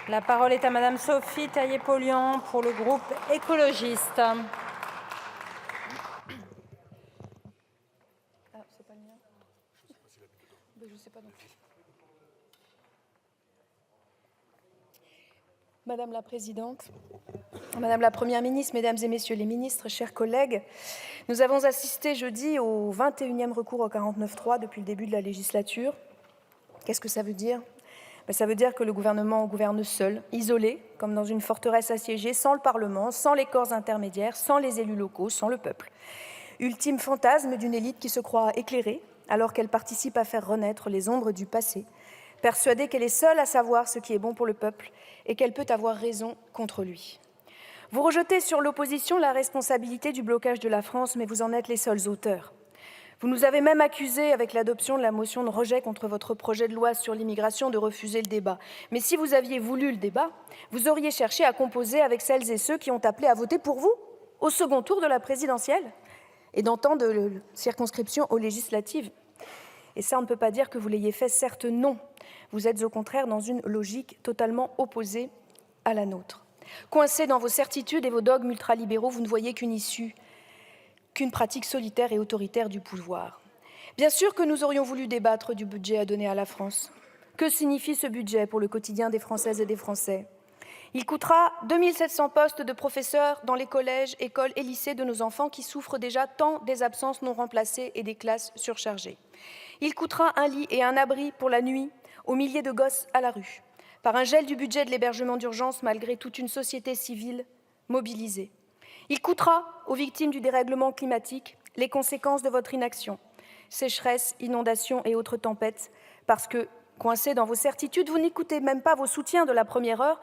La parole est à Madame Sophie Taillé-Polian pour le groupe écologiste. Madame la Présidente, Madame la Première ministre, Mesdames et Messieurs les ministres, chers collègues, nous avons assisté jeudi au 21e recours au 49.3 depuis le début de la législature. Qu'est-ce que ça veut dire ? Ça veut dire que le gouvernement gouverne seul, isolé, comme dans une forteresse assiégée, sans le Parlement, sans les corps intermédiaires, sans les élus locaux, sans le peuple. Ultime fantasme d'une élite qui se croit éclairée, alors qu'elle participe à faire renaître les ombres du passé, persuadée qu'elle est seule à savoir ce qui est bon pour le peuple et qu'elle peut avoir raison contre lui. Vous rejetez sur l'opposition la responsabilité du blocage de la France, mais vous en êtes les seuls auteurs. Vous nous avez même accusés, avec l'adoption de la motion de rejet contre votre projet de loi sur l'immigration, de refuser le débat. Mais si vous aviez voulu le débat, vous auriez cherché à composer avec celles et ceux qui ont appelé à voter pour vous au second tour de la présidentielle et dans tant de circonscriptions aux législatives. Et ça, on ne peut pas dire que vous l'ayez fait, certes non. Vous êtes au contraire dans une logique totalement opposée à la nôtre. Coincés dans vos certitudes et vos dogmes ultralibéraux, vous ne voyez qu'une issue, qu'une pratique solitaire et autoritaire du pouvoir. Bien sûr que nous aurions voulu débattre du budget à donner à la France. Que signifie ce budget pour le quotidien des Françaises et des Français ? Il coûtera 2700 postes de professeurs dans les collèges, écoles et lycées de nos enfants qui souffrent déjà tant des absences non remplacées et des classes surchargées. Il coûtera un lit et un abri pour la nuit aux milliers de gosses à la rue, par un gel du budget de l'hébergement d'urgence malgré toute une société civile mobilisée. Il coûtera aux victimes du dérèglement climatique les conséquences de votre inaction, sécheresse, inondations et autres tempêtes, parce que, coincés dans vos certitudes, vous n'écoutez même pas vos soutiens de la première heure,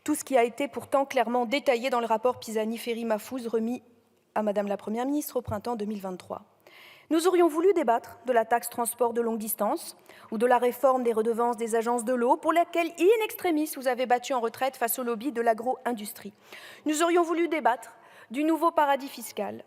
tout ce qui a été pourtant clairement détaillé dans le rapport Pisani-Ferry-Mahfouz remis à Madame la Première ministre au printemps 2023. Nous aurions voulu débattre de la taxe transport de longue distance ou de la réforme des redevances des agences de l'eau pour laquelle, in extremis, vous avez battu en retraite face au lobby de l'agro-industrie. Nous aurions voulu débattre du nouveau paradis fiscal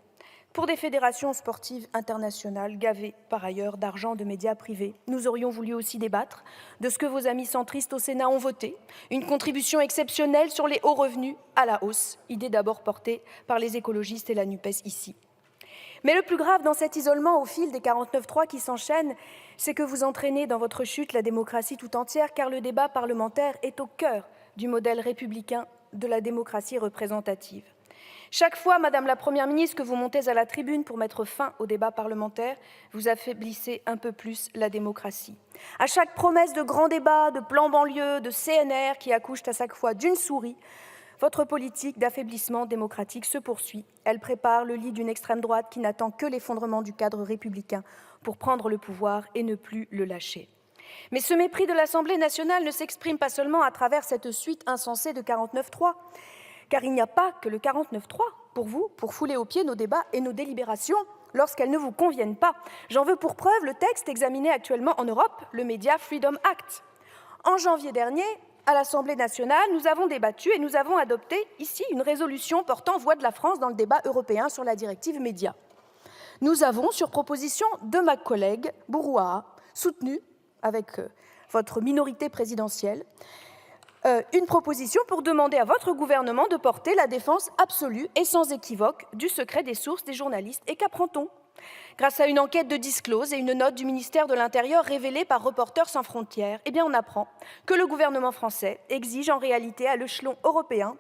pour des fédérations sportives internationales gavées par ailleurs d'argent de médias privés. Nous aurions voulu aussi débattre de ce que vos amis centristes au Sénat ont voté, une contribution exceptionnelle sur les hauts revenus à la hausse, idée d'abord portée par les écologistes et la NUPES ici. Mais le plus grave dans cet isolement au fil des 49.3 qui s'enchaînent, c'est que vous entraînez dans votre chute la démocratie tout entière, car le débat parlementaire est au cœur du modèle républicain de la démocratie représentative. Chaque fois, Madame la Première ministre, que vous montez à la tribune pour mettre fin au débat parlementaire, vous affaiblissez un peu plus la démocratie. À chaque promesse de grand débat, de plan banlieue, de CNR qui accouche à chaque fois d'une souris, votre politique d'affaiblissement démocratique se poursuit. Elle prépare le lit d'une extrême droite qui n'attend que l'effondrement du cadre républicain pour prendre le pouvoir et ne plus le lâcher. Mais ce mépris de l'Assemblée nationale ne s'exprime pas seulement à travers cette suite insensée de 49.3, car il n'y a pas que le 49.3 pour vous, pour fouler aux pieds nos débats et nos délibérations lorsqu'elles ne vous conviennent pas. J'en veux pour preuve le texte examiné actuellement en Europe, le Media Freedom Act. En janvier dernier, à l'Assemblée nationale, nous avons débattu et nous avons adopté ici une résolution portant voix de la France dans le débat européen sur la directive médias. Nous avons, sur proposition de ma collègue Bourouaha, soutenu avec votre minorité présidentielle, une proposition pour demander à votre gouvernement de porter la défense absolue et sans équivoque du secret des sources des journalistes. Et qu'apprend-on ? Grâce à une enquête de Disclose et une note du ministère de l'Intérieur révélée par Reporters sans frontières, on apprend que le gouvernement français exige en réalité à l'échelon européen,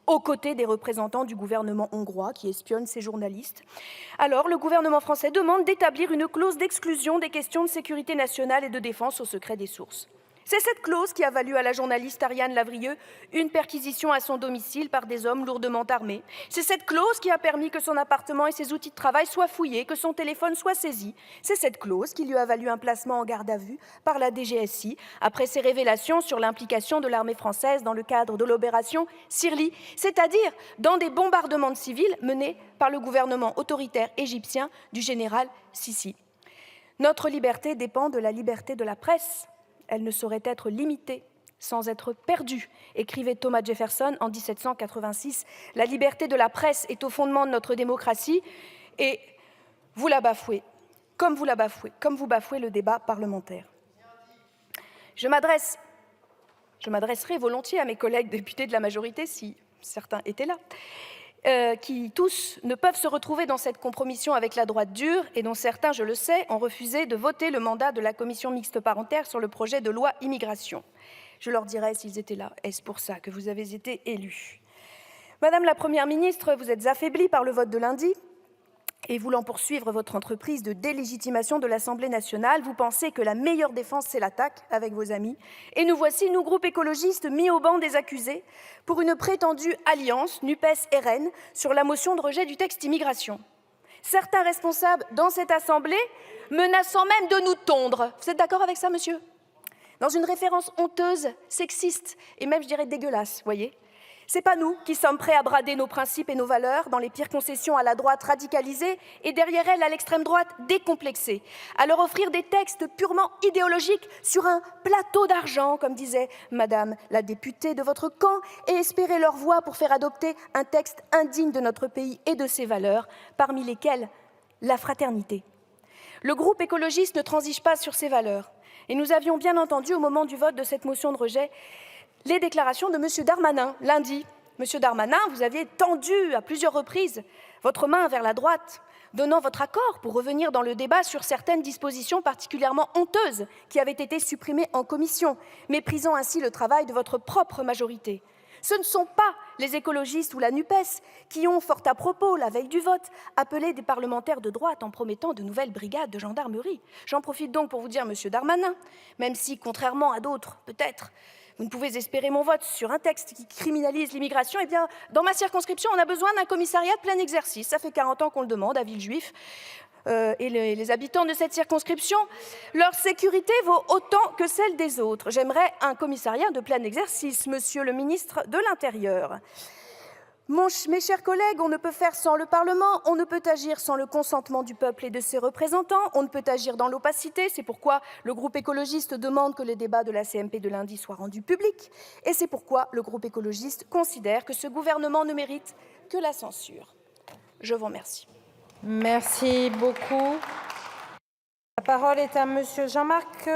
aux côtés des représentants du gouvernement hongrois qui espionnent ces journalistes. Alors, le gouvernement français demande d'établir une clause d'exclusion des questions de sécurité nationale et de défense au secret des sources. C'est cette clause qui a valu à la journaliste Ariane Lavrieux une perquisition à son domicile par des hommes lourdement armés. C'est cette clause qui a permis que son appartement et ses outils de travail soient fouillés, que son téléphone soit saisi. C'est cette clause qui lui a valu un placement en garde à vue par la DGSI après ses révélations sur l'implication de l'armée française dans le cadre de l'opération Sirli, c'est-à-dire dans des bombardements de civils menés par le gouvernement autoritaire égyptien du général Sissi. Notre liberté dépend de la liberté de la presse. Elle ne saurait être limitée sans être perdue, écrivait Thomas Jefferson en 1786. La liberté de la presse est au fondement de notre démocratie et vous la bafouez, comme vous bafouez le débat parlementaire. Je m'adresse je m'adresserai volontiers à mes collègues députés de la majorité, si certains étaient là, qui tous ne peuvent se retrouver dans cette compromission avec la droite dure et dont certains, je le sais, ont refusé de voter le mandat de la commission mixte paritaire sur le projet de loi immigration. Je leur dirai s'ils étaient là, est-ce pour ça que vous avez été élus? Madame la Première ministre, vous êtes affaiblie par le vote de lundi et voulant poursuivre votre entreprise de délégitimation de l'Assemblée nationale, vous pensez que la meilleure défense, c'est l'attaque avec vos amis. Et nous voici, nous, groupe écologiste, mis au banc des accusés pour une prétendue alliance NUPES-RN sur la motion de rejet du texte immigration. Certains responsables dans cette Assemblée menaçant même de nous tondre. Vous êtes d'accord avec ça, monsieur? Dans une référence honteuse, sexiste et même, je dirais, dégueulasse, voyez. C'est pas nous qui sommes prêts à brader nos principes et nos valeurs dans les pires concessions à la droite radicalisée et derrière elle à l'extrême droite décomplexée, à leur offrir des textes purement idéologiques sur un plateau d'argent, comme disait Madame la députée de votre camp, et espérer leur voix pour faire adopter un texte indigne de notre pays et de ses valeurs, parmi lesquelles la fraternité. Le groupe écologiste ne transige pas sur ses valeurs, et nous avions bien entendu au moment du vote de cette motion de rejet les déclarations de M. Darmanin lundi. M. Darmanin, vous aviez tendu à plusieurs reprises votre main vers la droite, donnant votre accord pour revenir dans le débat sur certaines dispositions particulièrement honteuses qui avaient été supprimées en commission, méprisant ainsi le travail de votre propre majorité. Ce ne sont pas les écologistes ou la NUPES qui ont, fort à propos, la veille du vote, appelé des parlementaires de droite en promettant de nouvelles brigades de gendarmerie. J'en profite donc pour vous dire, M. Darmanin, même si, contrairement à d'autres, peut-être, vous ne pouvez espérer mon vote sur un texte qui criminalise l'immigration, eh bien, dans ma circonscription, on a besoin d'un commissariat de plein exercice. Ça fait 40 ans qu'on le demande à Villejuif. Et les habitants de cette circonscription, leur sécurité vaut autant que celle des autres. J'aimerais un commissariat de plein exercice, Monsieur le ministre de l'Intérieur. Mes chers collègues, on ne peut faire sans le Parlement, on ne peut agir sans le consentement du peuple et de ses représentants, on ne peut agir dans l'opacité, c'est pourquoi le groupe écologiste demande que les débats de la CMP de lundi soient rendus publics, et c'est pourquoi le groupe écologiste considère que ce gouvernement ne mérite que la censure. Je vous remercie. Merci beaucoup. La parole est à Monsieur Jean-Marc